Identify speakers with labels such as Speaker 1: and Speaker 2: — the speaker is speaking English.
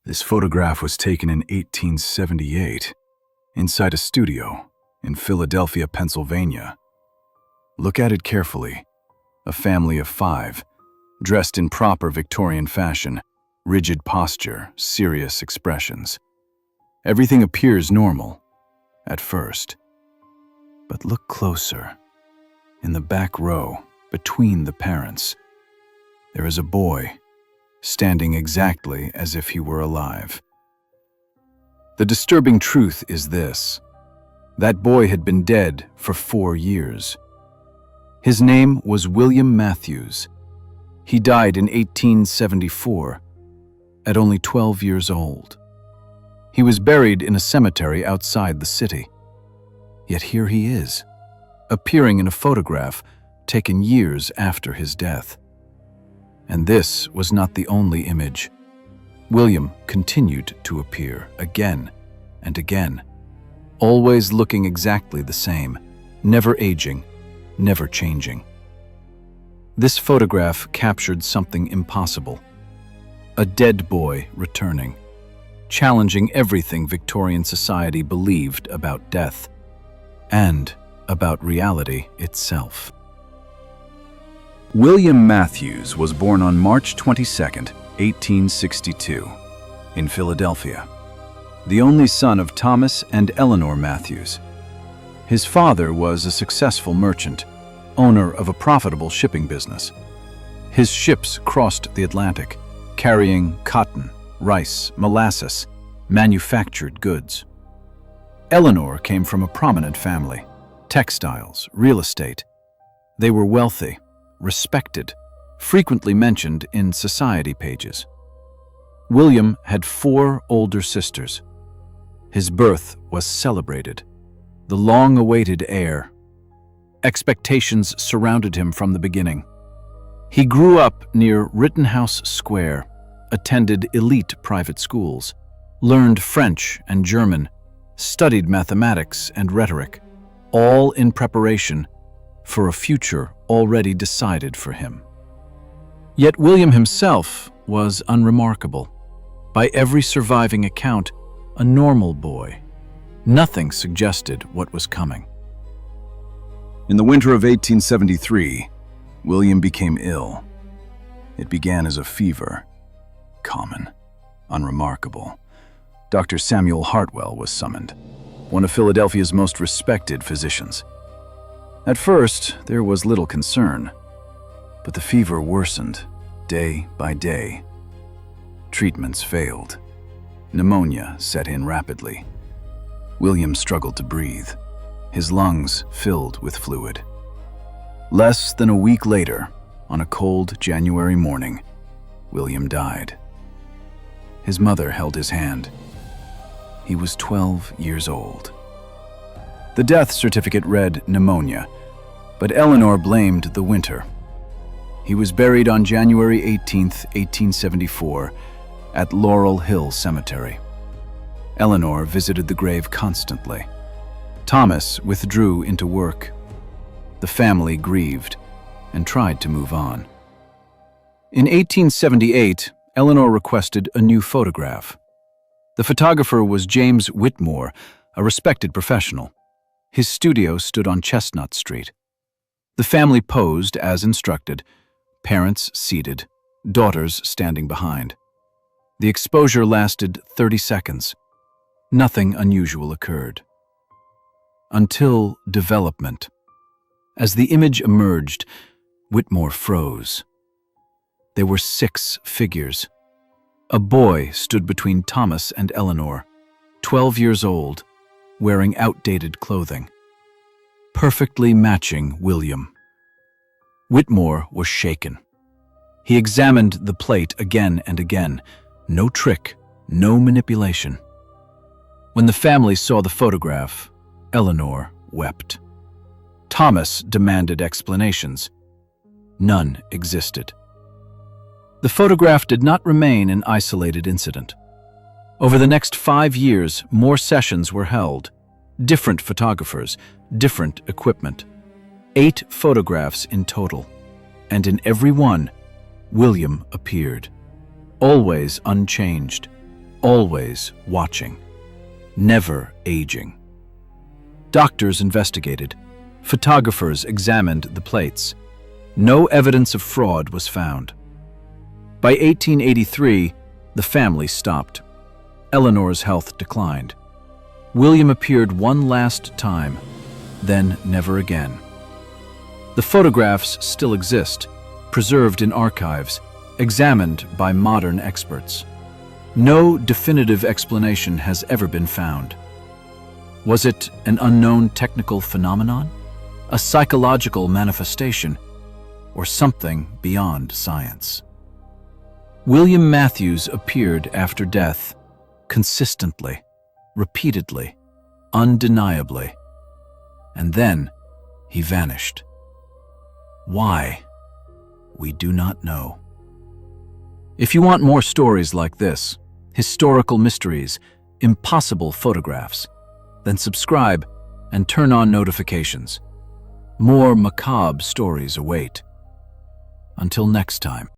Speaker 1: This photograph was taken in 1878, inside a studio in Philadelphia, Pennsylvania. Look at it carefully. A family of 5, dressed in proper Victorian fashion, rigid posture, serious expressions. Everything appears normal, at first. But look closer. In the back row, between the parents, there is a boy, standing exactly as if he were alive. The disturbing truth is this: that boy had been dead for 4 years. His name was William Matthews. He died in 1874, at only 12 years old. He was buried in a cemetery outside the city. Yet here he is, appearing in a photograph taken years after his death. And this was not the only image. William continued to appear again and again, always looking exactly the same, never aging, never changing. This photograph captured something impossible: a dead boy returning, challenging everything Victorian society believed about death and about reality itself. William Matthews was born on March 22, 1862, in Philadelphia, the only son of Thomas and Eleanor Matthews. His father was a successful merchant, owner of a profitable shipping business. His ships crossed the Atlantic, carrying cotton, rice, molasses, manufactured goods. Eleanor came from a prominent family: textiles, real estate. They were wealthy, respected, frequently mentioned in society pages. William had 4 older sisters. His birth was celebrated, the long-awaited heir. Expectations surrounded him from the beginning. He grew up near Rittenhouse Square, attended elite private schools, learned French and German, studied mathematics and rhetoric, all in preparation for a future already decided for him. Yet William himself was unremarkable. By every surviving account, a normal boy. Nothing suggested what was coming. In the winter of 1873, William became ill. It began as a fever. Common, unremarkable. Dr. Samuel Hartwell was summoned, one of Philadelphia's most respected physicians. At first, there was little concern, but the fever worsened day by day. Treatments failed. Pneumonia set in rapidly. William struggled to breathe, his lungs filled with fluid. Less than a week later, on a cold January morning, William died. His mother held his hand. He was 12 years old. The death certificate read pneumonia, but Eleanor blamed the winter. He was buried on January 18, 1874, at Laurel Hill Cemetery. Eleanor visited the grave constantly. Thomas withdrew into work. The family grieved and tried to move on. In 1878, Eleanor requested a new photograph. The photographer was James Whitmore, a respected professional. His studio stood on Chestnut Street. The family posed as instructed, parents seated, daughters standing behind. The exposure lasted 30 seconds. Nothing unusual occurred. Until development. As the image emerged, Whitmore froze. There were 6 figures. A boy stood between Thomas and Eleanor, 12 years old, wearing outdated clothing, perfectly matching William. Whitmore was shaken. He examined the plate again and again. No trick, no manipulation. When the family saw the photograph, Eleanor wept. Thomas demanded explanations. None existed. The photograph did not remain an isolated incident. Over the next 5 years, more sessions were held. Different photographers, different equipment. 8 photographs in total. And in every one, William appeared. Always unchanged. always watching, never aging. Doctors investigated. Photographers examined the plates. No evidence of fraud was found. By 1883, the family stopped. Eleanor's health declined. William appeared one last time, then never again. The photographs still exist, preserved in archives, examined by modern experts. No definitive explanation has ever been found. Was it an unknown technical phenomenon, a psychological manifestation, or something beyond science? William Matthews appeared after death, consistently, repeatedly, undeniably. And then he vanished. Why? We do not know. If you want more stories like this, historical mysteries, impossible photographs, then subscribe and turn on notifications. More macabre stories await. Until next time.